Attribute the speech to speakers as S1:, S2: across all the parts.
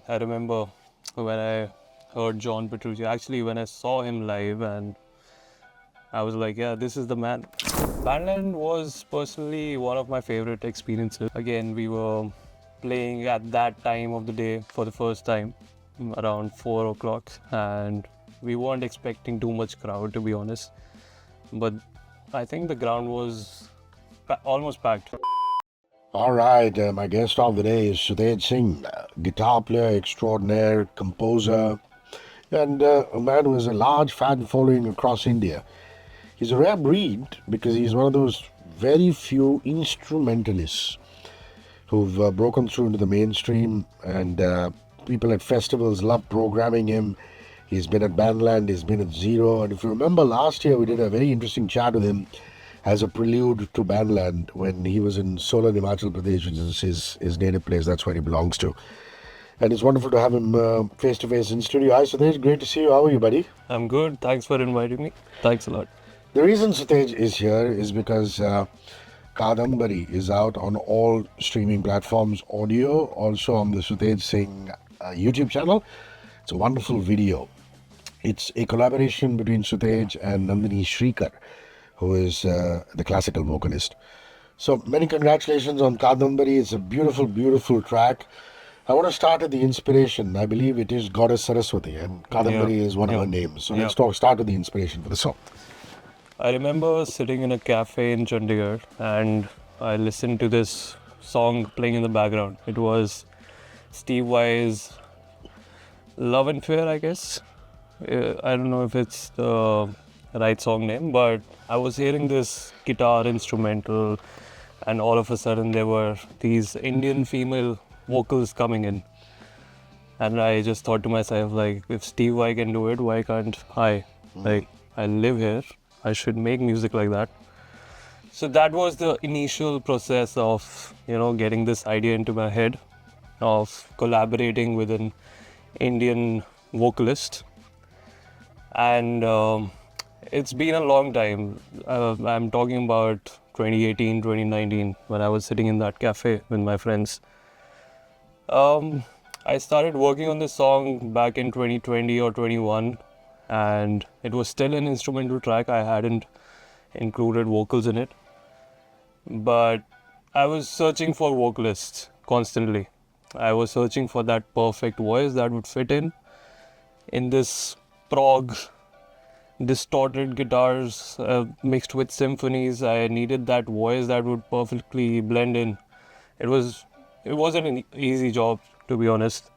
S1: I remember when I heard John Petrucci, actually when I saw him live, and I was like, yeah, this is the man. Bandland was personally one of my favorite experiences. Again, we were playing at that time of the day for the first time, around 4 o'clock, and we weren't expecting too much crowd, to be honest. But I think the ground was almost packed.
S2: All right, my guest of the day is Sutej Singh, guitar player extraordinaire, composer, and a man who has a large fan following across India. He's a rare breed because he's one of those very few instrumentalists who've broken through into the mainstream, and people at festivals love programming him. He's been at Bandland, he's been at Zero, and if you remember last year, we did a very interesting chat with him as a prelude to Bandland when he was in Solan, Himachal Pradesh, which is his native place. That's where he belongs to. And it's wonderful to have him face to face in studio. Hi, Sutej. Great to see you. How are you, buddy?
S1: I'm good. Thanks for inviting me. Thanks a lot.
S2: The reason Sutej is here is because Kaadambari is out on all streaming platforms, audio, also on the Sutej Singh YouTube channel. It's a wonderful video. It's a collaboration between Sutej and Hrishi K, who is the classical vocalist. So many congratulations on Kaadambari. It's a beautiful, beautiful track. I want to start at the inspiration. I believe it is Goddess Saraswati, and Kadambari is one of her names. So let's start with the inspiration for the song.
S1: I remember sitting in a cafe in Chandigarh and I listened to this song playing in the background. It was Steve Vai's Love and Fear, I guess. I don't know if it's the right song name, but I was hearing this guitar instrumental, and all of a sudden there were these Indian female vocals coming in, and I just thought to myself, like, if Steve Vai can do it, why can't I? Like, I live here, I should make music like that. So that was the initial process of, getting this idea into my head of collaborating with an Indian vocalist. And it's been a long time. I'm talking about 2018, 2019, when I was sitting in that cafe with my friends. I started working on this song back in 2020 or 21, and it was still an instrumental track. I hadn't included vocals in it, but I was searching for vocalists constantly. I was searching for that perfect voice that would fit in this prog, distorted guitars mixed with symphonies. I needed that voice that would perfectly blend in. It wasn't an easy job, to be honest.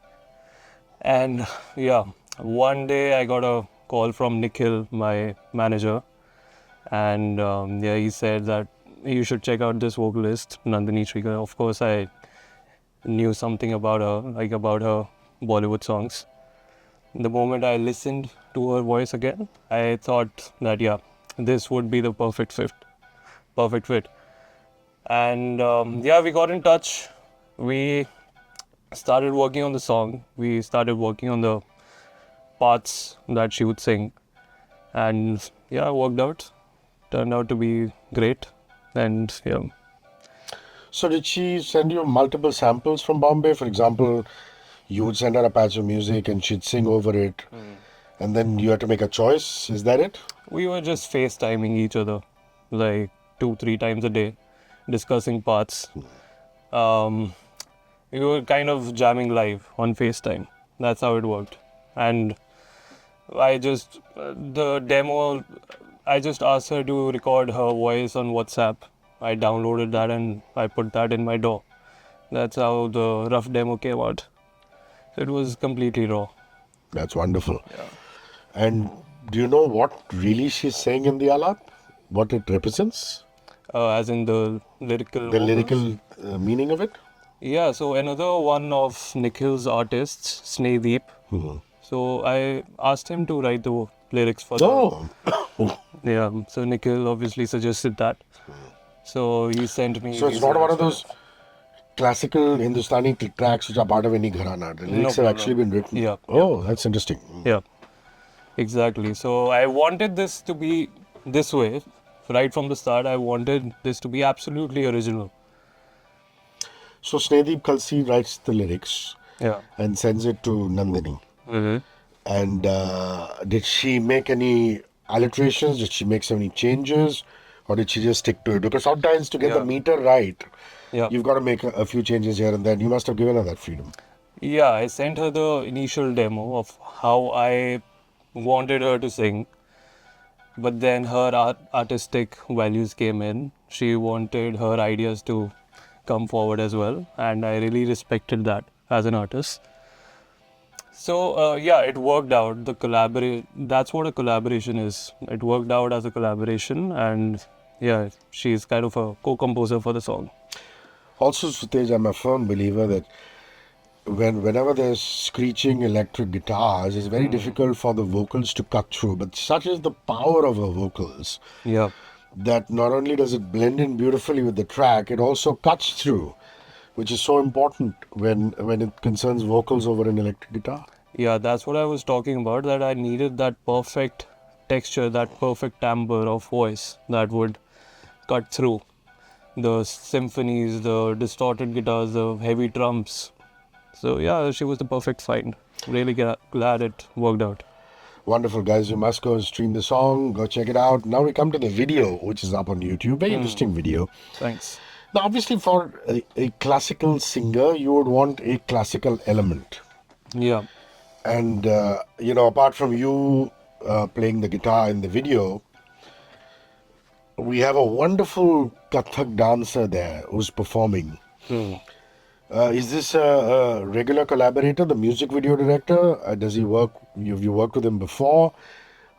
S1: And yeah, one day I got a call from Nikhil, my manager, and he said that you should check out this vocalist, Nandini Shrikar. Of course, I knew something about her Bollywood songs. The moment I listened to her voice again, I thought that this would be the perfect fit. And we got in touch. We started working on the song. We started working on the parts that she would sing, and it worked out. Turned out to be great, and yeah.
S2: So did she send you multiple samples from Bombay? For example, you would send her a patch of music and she'd sing over it, and then you had to make a choice. Is that it?
S1: We were just FaceTiming each other like 2-3 times a day, discussing parts. We were kind of jamming live on FaceTime. That's how it worked. And I just asked her to record her voice on WhatsApp. I downloaded that and I put that in my DAW. That's how the rough demo came out. It was completely raw.
S2: That's wonderful.
S1: Yeah.
S2: And do you know what really she's saying in the Alat? What it represents?
S1: As in the lyrical.
S2: The lyrical meaning of it?
S1: Yeah, so another one of Nikhil's artists, Snedeep. So I asked him to write the lyrics for Yeah, so Nikhil obviously suggested that. So he sent me.
S2: So it's not one of those classical Hindustani tracks which are part of any gharana. The lyrics have actually been written.
S1: Yeah.
S2: Oh, that's interesting.
S1: Yeah, exactly. So I wanted this to be this way. Right from the start, I wanted this to be absolutely original.
S2: So Snedeep Khalsi writes the lyrics.
S1: Yeah.
S2: and sends it to Nandini.
S1: Mm-hmm.
S2: And did she make any alterations? Did she make any changes? Or did she just stick to it? Because sometimes to get the
S1: Yeah.
S2: meter right,
S1: Yeah.
S2: you've got to make a few changes here and there. You must have given her that freedom.
S1: Yeah, I sent her the initial demo of how I wanted her to sing, but then her artistic values came in. She wanted her ideas to come forward as well, and I really respected that as an artist. So yeah, it worked out. That's what a collaboration is. It worked out as a collaboration, and yeah, she's kind of a co-composer for the song.
S2: Also, Sutej, I'm a firm believer that whenever there's screeching electric guitars, it's very difficult for the vocals to cut through. But such is the power of her vocals
S1: Yeah.
S2: that not only does it blend in beautifully with the track, it also cuts through, which is so important when it concerns vocals over an electric guitar.
S1: Yeah, that's what I was talking about, that I needed that perfect texture, that perfect timbre of voice that would cut through the symphonies, the distorted guitars, the heavy drums. So yeah, she was the perfect find. Really glad it worked out.
S2: Wonderful, guys. You must go and stream the song. Go check it out. Now we come to the video, which is up on YouTube. Very interesting video.
S1: Thanks.
S2: Now, obviously, for a classical singer, you would want a classical element.
S1: Yeah.
S2: And, apart from you playing the guitar in the video, we have a wonderful Kathak dancer there who's performing. Is this a regular collaborator, the music video director? Does he work? Have you worked with him before?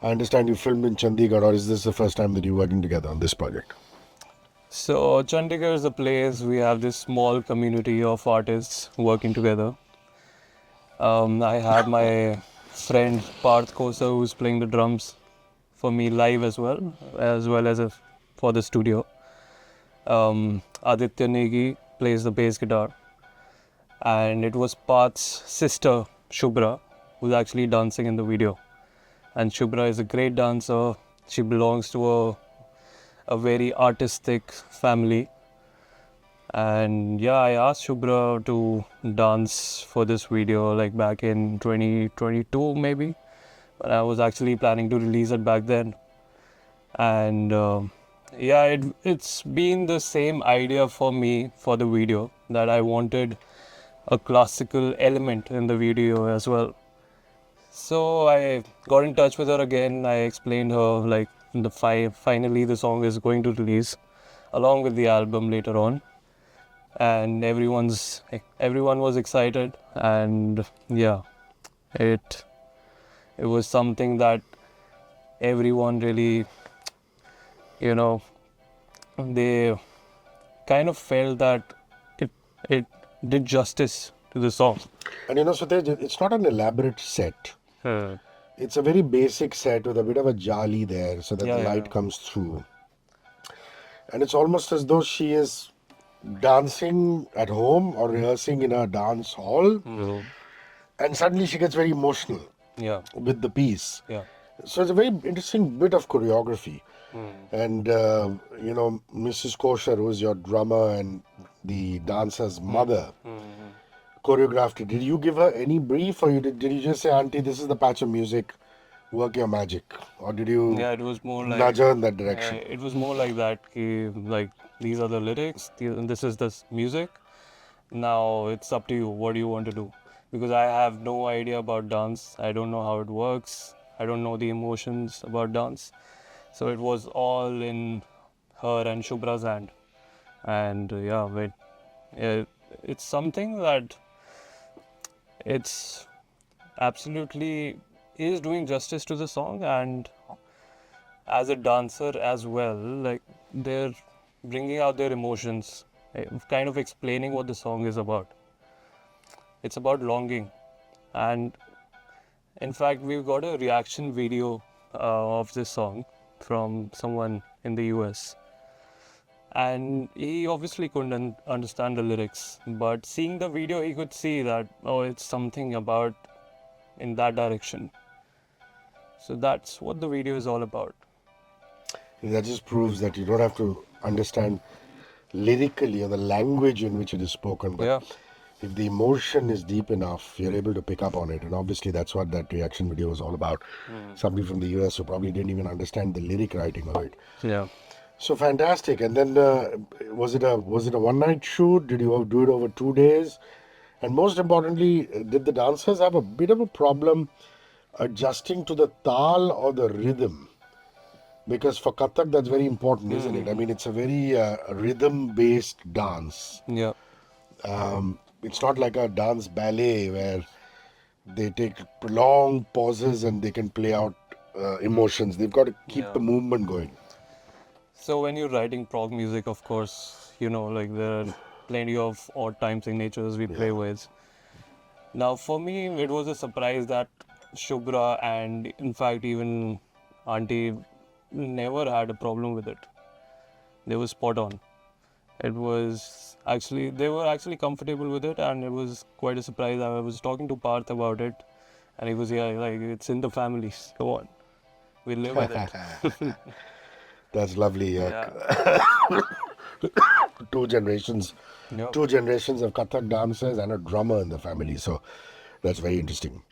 S2: I understand you filmed in Chandigarh, or is this the first time that you're working together on this project?
S1: So Chandigarh is a place we have this small community of artists working together. I have my friend Parth Kosa who's playing the drums for me live as well as for the studio. Aditya Negi plays the bass guitar, and it was Parth's sister Shubhra who's actually dancing in the video. And Shubhra is a great dancer. She belongs to a very artistic family. And yeah, I asked Shubhra to dance for this video like back in 2022 maybe. But I was actually planning to release it back then. And yeah, it's been the same idea for me for the video, that I wanted a classical element in the video as well. So I got in touch with her again. I explained her like finally the song is going to release along with the album later on, and everyone was excited. And yeah, it was something that everyone really, you know, they kind of felt that it did justice to the song.
S2: And Sutej, it's not an elaborate set. It's a very basic set with a bit of a jali there so that
S1: Yeah,
S2: the
S1: yeah,
S2: light
S1: yeah.
S2: comes through. And it's almost as though she is dancing at home or rehearsing in a dance hall. And suddenly she gets very emotional
S1: Yeah,
S2: with the piece.
S1: yeah.
S2: So it's a very interesting bit of choreography. And, Mrs. Kosher, who is your drummer and the dancer's mother, choreographed it. Did you give her any brief, or did you just say, Auntie, this is the patch of music, work your magic? Or did you
S1: Yeah, it was more like
S2: nudge her in that direction?
S1: it was more like that. Like these are the lyrics. This is the music. Now it's up to you. What do you want to do? Because I have no idea about dance. I don't know how it works. I don't know the emotions about dance. So it was all in her and Shubhra's hand. And yeah, it's something that it's absolutely is doing justice to the song, and as a dancer as well, like they're bringing out their emotions, kind of explaining what the song is about. It's about longing, and in fact we've got a reaction video of this song from someone in the US, and he obviously couldn't understand the lyrics, but seeing the video he could see that, oh, it's something about in that direction. So that's what the video is all about.
S2: That just proves that you don't have to understand lyrically or the language in which it is spoken, but
S1: Yeah.
S2: if the emotion is deep enough, you're able to pick up on it. And obviously, that's what that reaction video was all about. Somebody from the US who probably didn't even understand the lyric writing of it.
S1: Yeah.
S2: So fantastic. And then, was it a one night shoot? Did you do it over 2 days? And most importantly, did the dancers have a bit of a problem adjusting to the tal or the rhythm? Because for Kathak, that's very important, isn't it? I mean, it's a very rhythm-based dance.
S1: Yeah.
S2: It's not like a dance ballet where they take long pauses and they can play out emotions. They've got to keep
S1: Yeah.
S2: the movement going.
S1: So when you're writing prog music, of course, like there are plenty of odd time signatures we play with. Now, for me, it was a surprise that Shubhra and, in fact, even Auntie never had a problem with it. They were spot on. It was actually, they were actually comfortable with it, and it was quite a surprise. I was talking to Parth about it, and he was, yeah, like, it's in the family. Come on, we live with it.
S2: That's lovely.
S1: Yeah.
S2: Two generations,
S1: Yep.
S2: two generations of Kathak dancers and a drummer in the family. So that's very interesting.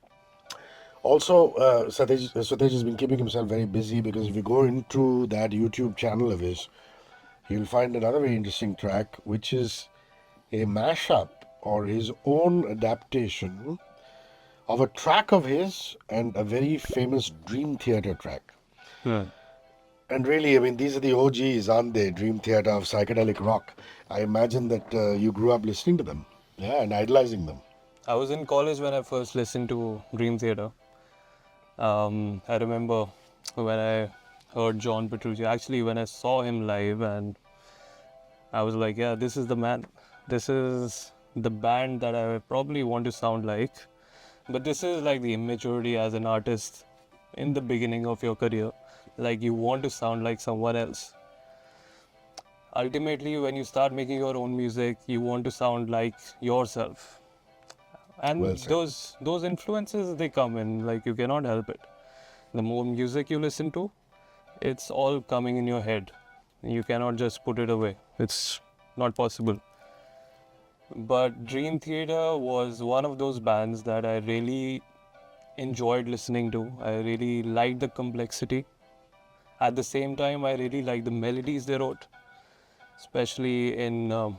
S2: Also, Sutej has been keeping himself very busy because if you go into that YouTube channel of his, you'll find another very interesting track, which is a mashup or his own adaptation of a track of his and a very famous Dream Theater track.
S1: Yeah.
S2: And really, I mean, these are the OGs, aren't they? Dream Theater of psychedelic rock. I imagine that you grew up listening to them, yeah, and idolizing them.
S1: I was in college when I first listened to Dream Theater. I remember when I heard John Petrucci, actually when I saw him live, and I was like, yeah, this is the man. This is the band that I probably want to sound like. But this is like the immaturity as an artist in the beginning of your career. Like you want to sound like someone else. Ultimately, when you start making your own music, you want to sound like yourself. And
S2: Well said.
S1: those influences, they come in, like you cannot help it. The more music you listen to, it's all coming in your head. You cannot just put it away. It's not possible. But Dream Theater was one of those bands that I really enjoyed listening to. I really liked the complexity. At the same time, I really liked the melodies they wrote, especially in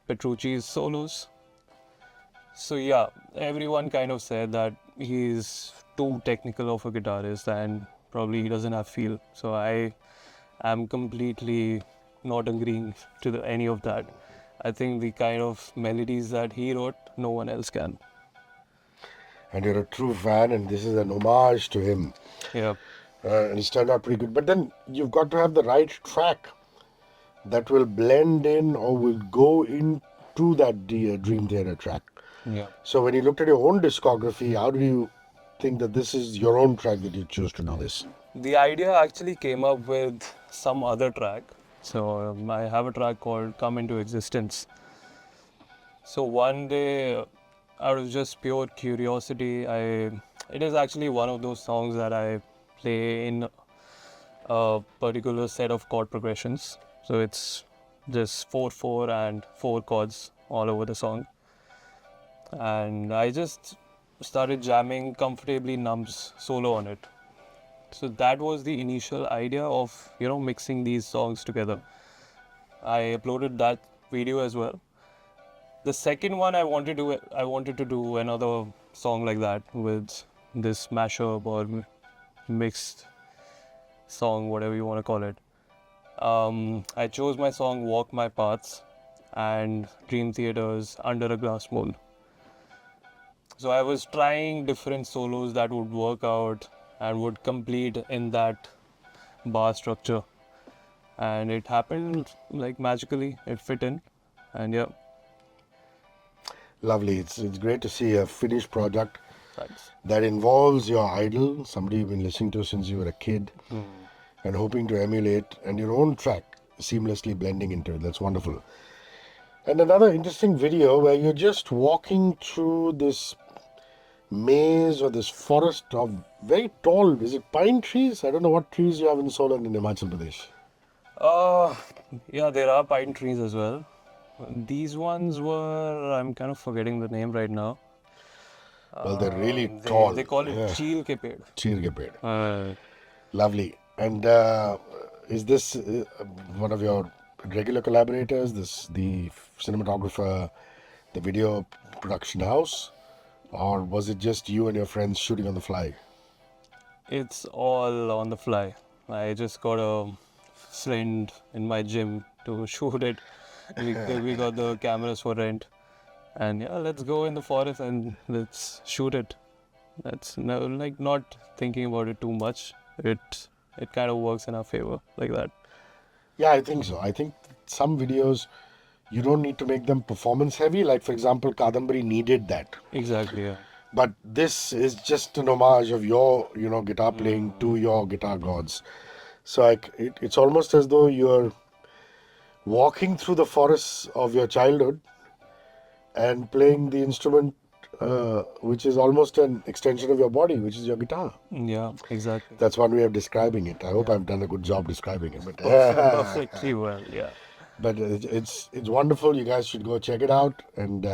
S1: Petrucci's solos. So yeah, everyone kind of said that he's too technical of a guitarist and probably he doesn't have feel. So I am completely not agreeing to any of that. I think the kind of melodies that he wrote, no one else can.
S2: And you're a true fan, and this is an homage to him.
S1: Yeah.
S2: And it's turned out pretty good. But then you've got to have the right track that will blend in or will go into that Dream Theater track.
S1: Yeah.
S2: So when you looked at your own discography, how do you think that this is your own track that you choose to do this?
S1: The idea actually came up with some other track. So I have a track called Come Into Existence. So one day, out of just pure curiosity, it is actually one of those songs that I play in a particular set of chord progressions. So it's just 4/4 and 4 chords all over the song. And I just started jamming comfortably Numb's solo on it. So that was the initial idea of, mixing these songs together. I uploaded that video as well. The second one I wanted to do another song like that with this mashup or mixed song, whatever you want to call it. I chose my song Walk My Paths and Dream Theater's Under a Glass Mold. So I was trying different solos that would work out and would complete in that bar structure. And it happened like magically, it fit in. And yeah,
S2: Lovely. It's great to see a finished product
S1: thanks.
S2: that involves your idol, somebody you've been listening to since you were a kid, and hoping to emulate, and your own track seamlessly blending into it. That's wonderful. And another interesting video where you're just walking through this maze or this forest of very tall, is it pine trees? I don't know what trees you have in Solan in Himachal Pradesh.
S1: Yeah, there are pine trees as well. These ones were, I'm kind of forgetting the name right now.
S2: Well, they're really
S1: They
S2: tall.
S1: they call it
S2: Yeah.
S1: cheel ke ped.
S2: Cheer ke ped.
S1: Uh,
S2: Lovely. And is this one of your regular collaborators? The cinematographer, the video production house, or was it just you and your friends shooting on the fly?
S1: it's all on the fly. I just got a friend in my gym to shoot it. We got the cameras for rent, and yeah, let's go in the forest and let's shoot it. That's no, like not thinking about it too much. It kind of works in our favor like that.
S2: Yeah, I think so. I think some videos you don't need to make them performance heavy. Like for example, Kadambari needed that.
S1: Exactly. Yeah.
S2: But this is just an homage of your, guitar playing to your guitar gods. So it's almost as though you're walking through the forests of your childhood and playing the instrument, which is almost an extension of your body, which is your guitar.
S1: Yeah. Exactly.
S2: That's one way of describing it. I hope
S1: Yeah.
S2: I've done a good job describing it. But
S1: Perfectly well. Yeah.
S2: but it's wonderful. You guys should go check it out and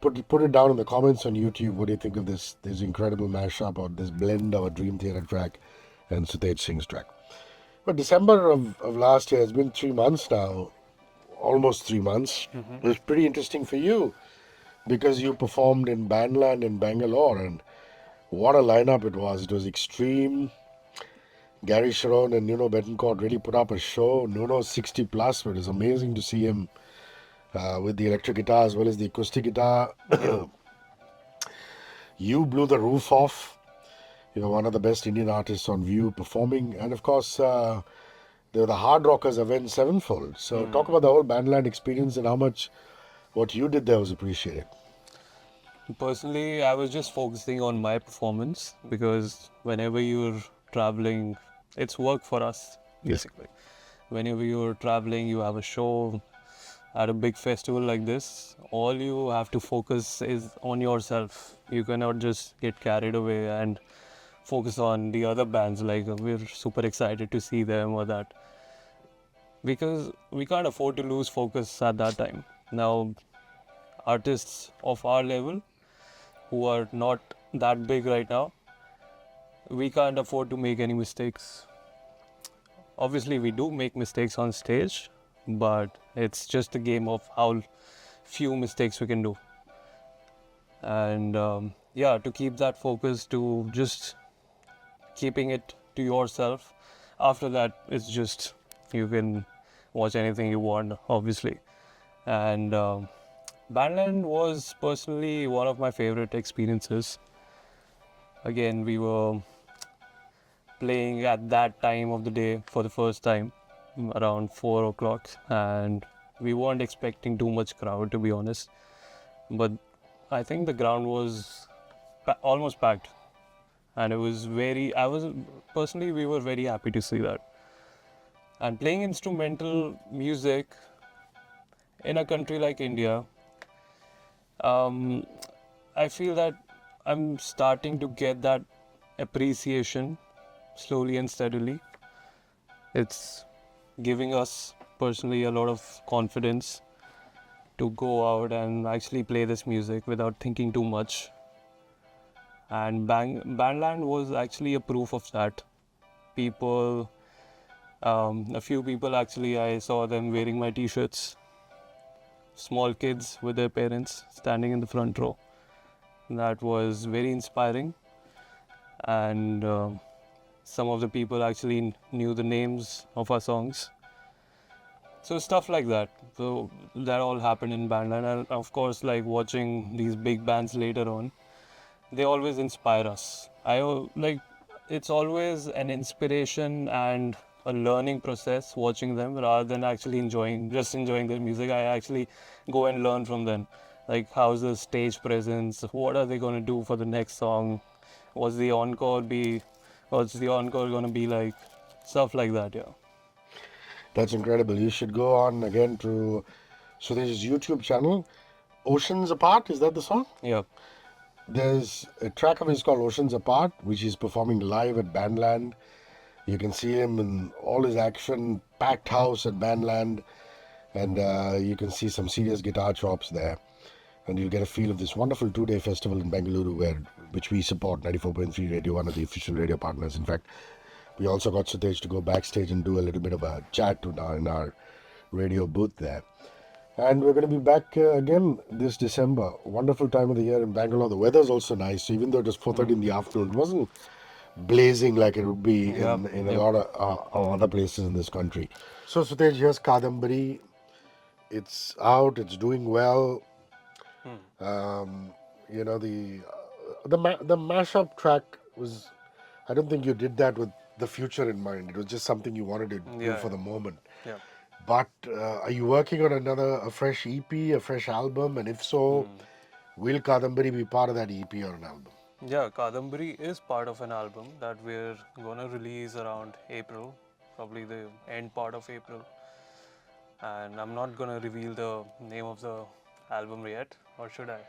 S2: put it down in the comments on YouTube. What do you think of this incredible mashup or this blend of a Dream Theater track and Sutej Singh's track? But December of last year, it's been 3 months now, almost 3 months. It was pretty interesting for you because you performed in Bandland in Bangalore, and what a lineup it was. It was extreme. Gary Sharon and Nuno Betancourt really put up a show. Nuno's 60 plus, but it's amazing to see him with the electric guitar as well as the acoustic guitar. You blew the roof off. You're one of the best Indian artists on view performing, and of course, they were the hard rockers Avenged Sevenfold. So, talk about the whole Bandland experience and how much what you did there was appreciated.
S1: Personally, I was just focusing on my performance because whenever you're traveling, it's work for us basically. Whenever you're traveling, you have a show at a big festival like this, all you have to focus is on yourself. You cannot just get carried away and focus on the other bands, like we're super excited to see them or that, because we can't afford to lose focus at that time. Now, artists of our level who are not that big right now, we can't afford to make any mistakes. Obviously, we do make mistakes on stage, but it's just a game of how few mistakes we can do. And yeah, to keep that focus, to just keeping it to yourself. After that, it's just you can watch anything you want, obviously. And Bandland was personally one of my favorite experiences. Again, we were playing at that time of the day for the first time, around 4 o'clock, and we weren't expecting too much crowd, to be honest. But I think the ground was almost packed, and it was I was personally, we were very happy to see that. And playing instrumental music in a country like India, um, I feel that I'm starting to get that appreciation slowly and steadily. It's giving us personally a lot of confidence to go out and actually play this music without thinking too much. And Bandland was actually a proof of that. People, a few people actually, I saw them wearing my t-shirts. Small kids with their parents standing in the front row. That was very inspiring. And some of the people actually knew the names of our songs. So stuff like that. So that all happened in Bandland, and of course, like watching these big bands later on, they always inspire us. Like, it's always an inspiration and a learning process watching them rather than actually just enjoying their music. I actually go and learn from them. Like, how's the stage presence? What are they going to do for the next song? What's the encore going to be like? Stuff like that, yeah.
S2: That's incredible. You should go on again to Sutej's YouTube channel. Oceans Apart, is that the song?
S1: Yeah.
S2: There's a track of his called Oceans Apart, which he's performing live at Bandland. You can see him in all his action, packed house at Bandland. and you can see some serious guitar chops there. And you'll get a feel of this wonderful 2-day festival in Bengaluru, which we support, 94.3 Radio, one of the official radio partners. In fact, we also got Sutej to go backstage and do a little bit of a chat in our radio booth there. And we're going to be back again this December. Wonderful time of the year in Bangalore. The weather's also nice. So even though it was 4:30 in the afternoon, it wasn't blazing like it would be
S1: Yep,
S2: in a
S1: yep.
S2: lot of other places in this country. So Sutej, here's Kadambari. It's out. It's doing well. You know, the mashup track was. I don't think you did that with the future in mind. It was just something you wanted to do
S1: Yeah,
S2: for the moment.
S1: yeah.
S2: But are you working on a fresh EP, a fresh album? And if so, will Kadambari be part of that EP or an album?
S1: Yeah, Kadambari is part of an album that we're gonna release around April, probably the end part of April. And I'm not gonna reveal the name of the album yet, or should I?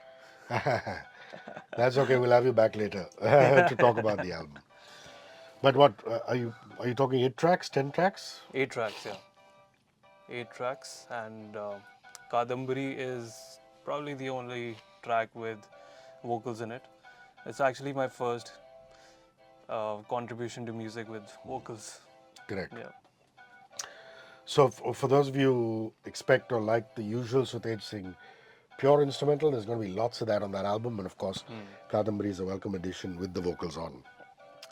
S2: That's okay. We'll have you back later to talk about the album. But what are you talking? 8 tracks, 10 tracks?
S1: 8 tracks, yeah. 8 tracks, and Kadambari is probably the only track with vocals in it. It's actually my first contribution to music with vocals.
S2: Correct.
S1: Yeah.
S2: So for those of you who expect or like the usual Sutej Singh pure instrumental, there's going to be lots of that on that album, and of course, Kadambari is a welcome addition with the vocals on.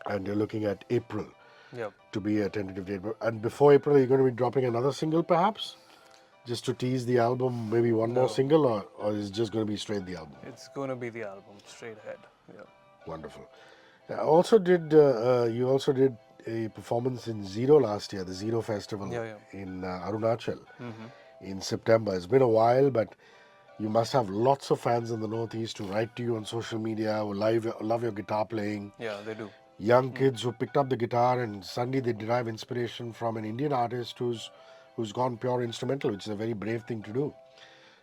S2: And you're looking at April
S1: Yeah.
S2: to be a tentative date. And before April, you're going to be dropping another single, perhaps, just to tease the album. Maybe one more
S1: No.
S2: single, or is it just going to be straight the album?
S1: It's gonna be the album straight ahead. Yeah.
S2: Wonderful. You also did a performance in Zero last year, the Zero Festival
S1: Yeah, yeah.
S2: in Arunachal in September. It's been a while, but you must have lots of fans in the Northeast who write to you on social media, who love your guitar playing.
S1: Yeah, they do.
S2: Young kids who picked up the guitar and suddenly they derive inspiration from an Indian artist who's gone pure instrumental, which is a very brave thing to do.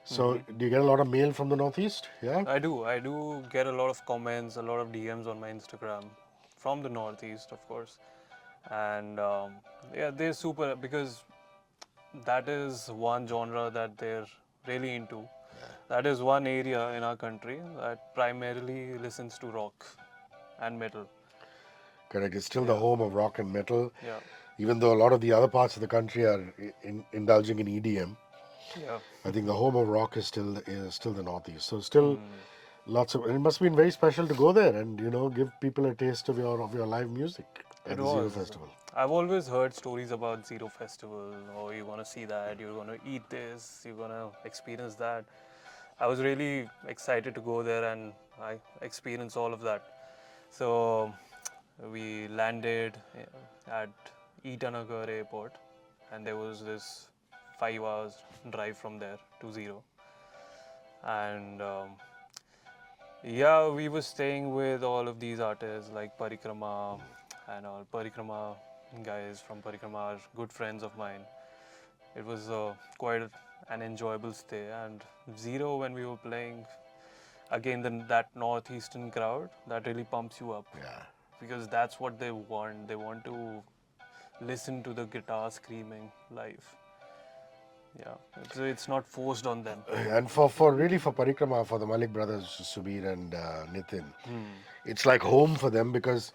S2: So, do you get a lot of mail from the Northeast? Yeah.
S1: I do. I do get a lot of comments, a lot of DMs on my Instagram from the Northeast, of course. And yeah, they're super because that is one genre that they're really into. That is one area in our country that primarily listens to rock and metal.
S2: Correct. It's still the home of rock and metal,
S1: Yeah.
S2: even though a lot of the other parts of the country are indulging in EDM.
S1: Yeah.
S2: I think the home of rock is still the Northeast. So still lots of. And it must have been very special to go there and give people a taste of your live music at
S1: It
S2: the Zero
S1: was.
S2: Festival.
S1: I've always heard stories about Zero Festival. Oh, you're gonna see that. You're gonna eat this. You're gonna experience that. I was really excited to go there and I experienced all of that. So we landed at Itanagar airport and there was this 5 hours drive from there to Zero. And yeah, we were staying with all of these artists like Parikrama and all. Parikrama guys from Parikrama are good friends of mine. It was quite an enjoyable stay. And Zero, when we were playing, again, that northeastern crowd, that really pumps you up.
S2: Yeah.
S1: Because that's what they want. They want to listen to the guitar screaming live. Yeah, it's not forced on them.
S2: And for Parikrama, for the Malik brothers, Subir and Nitin, it's like home for them because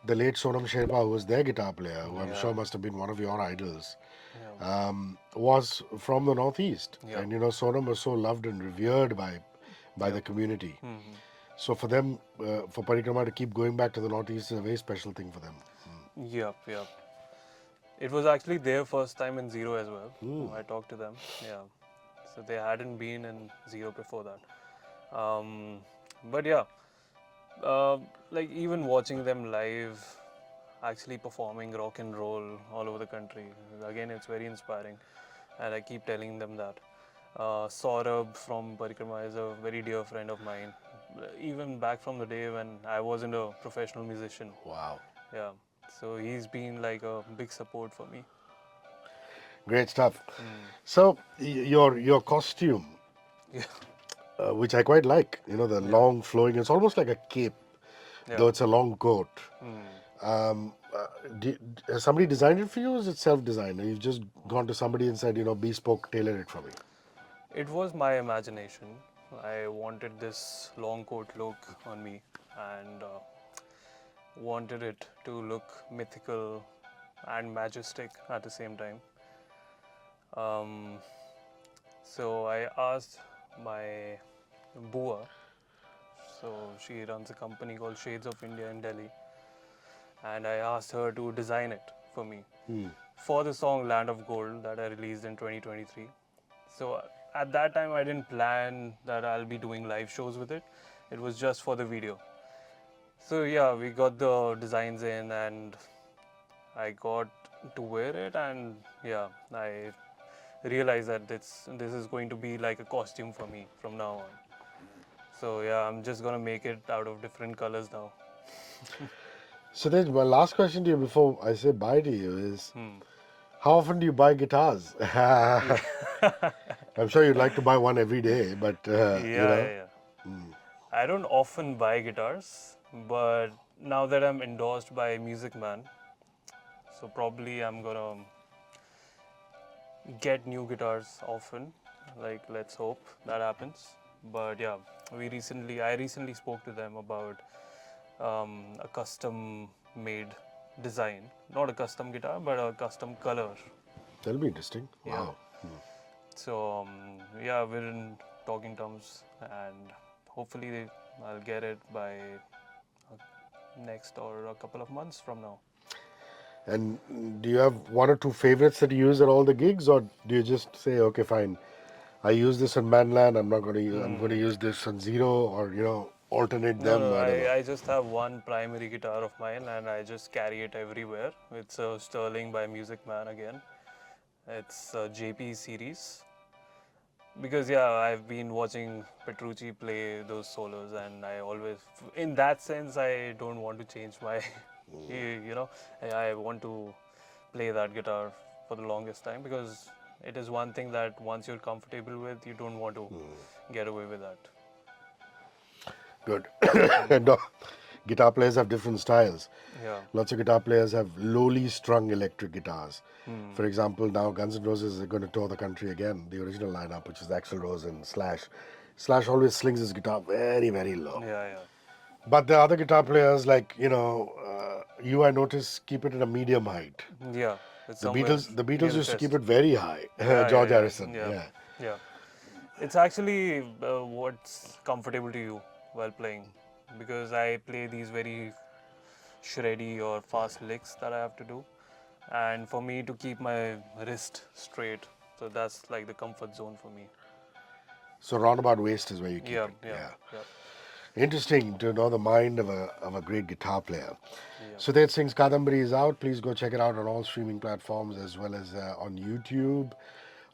S2: the late Sonam Sherpa, who was their guitar player, who I'm sure must have been one of your idols, was from the Northeast.
S1: Yeah.
S2: And Sonam was so loved and revered by the community. So for them, for Parikrama to keep going back to the Northeast is a very special thing for them.
S1: Yep. It was actually their first time in Zero as well. I talked to them. Yeah. So they hadn't been in Zero before that. But yeah, like even watching them live, actually performing rock and roll all over the country, again, it's very inspiring. And I keep telling them that. Saurabh from Parikrama is a very dear friend of mine. Even back from the day when I wasn't a professional musician.
S2: Wow.
S1: Yeah. So he's been like a big support for me.
S2: Great stuff. So your costume,
S1: Yeah.
S2: which I quite like, long flowing, it's almost like a cape, though it's a long coat. has somebody designed it for you, or is it self-designed? Or you've just gone to somebody and said, bespoke, tailor it for me?
S1: It was my imagination. I wanted this long coat look on me and wanted it to look mythical and majestic at the same time. Um, so I asked my Bua, so she runs a company called Shades of India in Delhi, and I asked her to design it for me for the song Land of Gold that I released in 2023. So at that time, I didn't plan that I'll be doing live shows with it. It was just for the video. So yeah, we got the designs in and I got to wear it, and yeah, I realized that this is going to be like a costume for me from now on. So yeah, I'm just gonna make it out of different colors now.
S2: So then, my last question to you before I say bye to you is, how often do you buy guitars? I'm sure you'd like to buy one every day, but
S1: Yeah. I don't often buy guitars, but now that I'm endorsed by Music Man, so probably I'm gonna get new guitars often. Like, let's hope that happens. But yeah, I recently spoke to them about a custom made design, not a custom guitar, but a custom color.
S2: That'll be interesting.
S1: Yeah.
S2: Wow.
S1: So yeah, we're in talking terms, and hopefully I'll get it by next or a couple of months from now.
S2: And do you have one or two favorites that you use at all the gigs, or do you just say, okay, fine, I use this on Bandland, I'm going to use this on Zero, or alternate them?
S1: No,
S2: I don't know.
S1: I just have one primary guitar of mine, and I just carry it everywhere. It's a Sterling by Music Man again. It's a JP series. Because yeah, I've been watching Petrucci play those solos, and I always, in that sense, I don't want to change my, I want to play that guitar for the longest time, because it is one thing that once you're comfortable with, you don't want to get away with that.
S2: Good. And guitar players have different styles.
S1: Yeah.
S2: Lots of guitar players have lowly strung electric guitars. For example, now Guns N' Roses are going to tour the country again, the original lineup, which is Axl Rose and Slash. Slash always slings his guitar very, very low.
S1: Yeah.
S2: But the other guitar players, like, you, I notice, keep it at a medium height.
S1: Yeah. It's
S2: The
S1: somewhere
S2: Beatles
S1: near the
S2: used to
S1: chest.
S2: keep it very high.
S1: Yeah,
S2: George
S1: yeah.
S2: Harrison.
S1: Yeah. It's actually what's comfortable to you while playing, because I play these very shreddy or fast licks that I have to do, and for me to keep my wrist straight, so that's like the comfort zone for me.
S2: So roundabout waist is where you keep
S1: Yeah.
S2: it. Interesting to know the mind of a great guitar player. Sutej Singh's Kadambari is out. Please go check it out on all streaming platforms as well as on YouTube.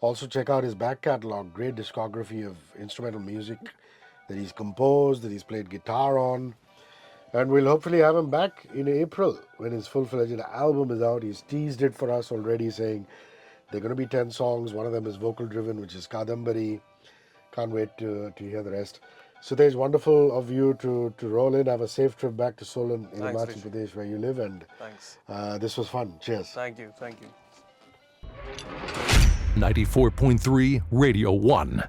S2: Also check out his back catalog. Great discography of instrumental music that he's composed, that he's played guitar on. And we'll hopefully have him back in April when his full-fledged album is out. He's teased it for us already, saying there are going to be 10 songs. One of them is vocal-driven, which is Kaadambari. Can't wait to hear the rest. So there's wonderful of you to roll in. Have a safe trip back to Solan in
S1: Thanks,
S2: Himachal
S1: Hrishi.
S2: Pradesh where you live. And
S1: Thanks.
S2: this was fun. Cheers.
S1: Thank you.
S3: 94.3 Radio 1.